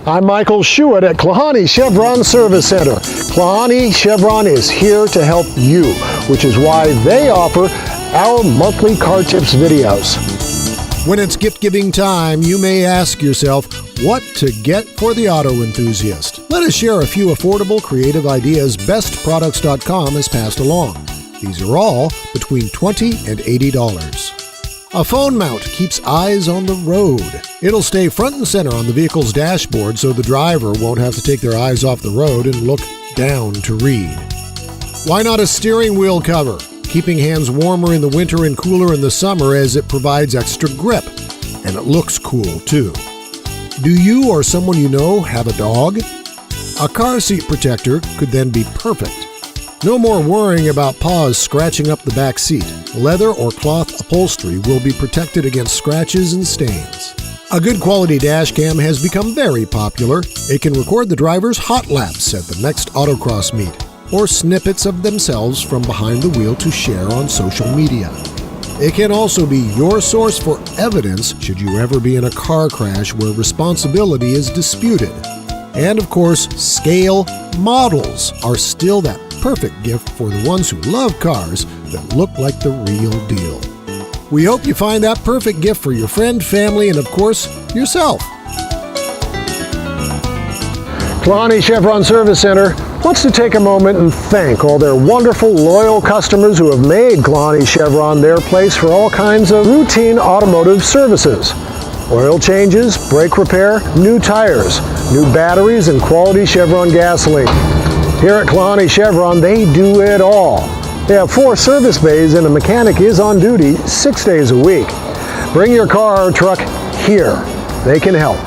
I'm Michael Schuett at Klahanie Chevron Service Center. Klahanie Chevron is here to help you, which is why they offer our monthly car tips videos. When it's gift-giving time, you may ask yourself what to get for the auto enthusiast. Let us share a few affordable, creative ideas bestproducts.com has passed along. These are all between $20 and $80. A phone mount keeps eyes on the road. It'll stay front and center on the vehicle's dashboard so the driver won't have to take their eyes off the road and look down to read. Why not a steering wheel cover? Keeping hands warmer in the winter and cooler in the summer as it provides extra grip. And it looks cool too. Do you or someone you know have a dog? A car seat protector could then be perfect. No more worrying about paws scratching up the back seat. Leather or cloth upholstery will be protected against scratches and stains. A good quality dash cam has become very popular. It can record the driver's hot laps at the next autocross meet, or snippets of themselves from behind the wheel to share on social media. It can also be your source for evidence should you ever be in a car crash where responsibility is disputed. And of course, scale models are still that perfect gift for the ones who love cars that look like the real deal. We hope you find that perfect gift for your friend, family, and of course, yourself. Klahanie Chevron Service Center wants to take a moment and thank all their wonderful, loyal customers who have made Klahanie Chevron their place for all kinds of routine automotive services. Oil changes, brake repair, new tires, new batteries, and quality Chevron gasoline. Here at Klahanie Chevron, they do it all. They have 4 service bays and a mechanic is on duty 6 days a week. Bring your car or truck here. They can help.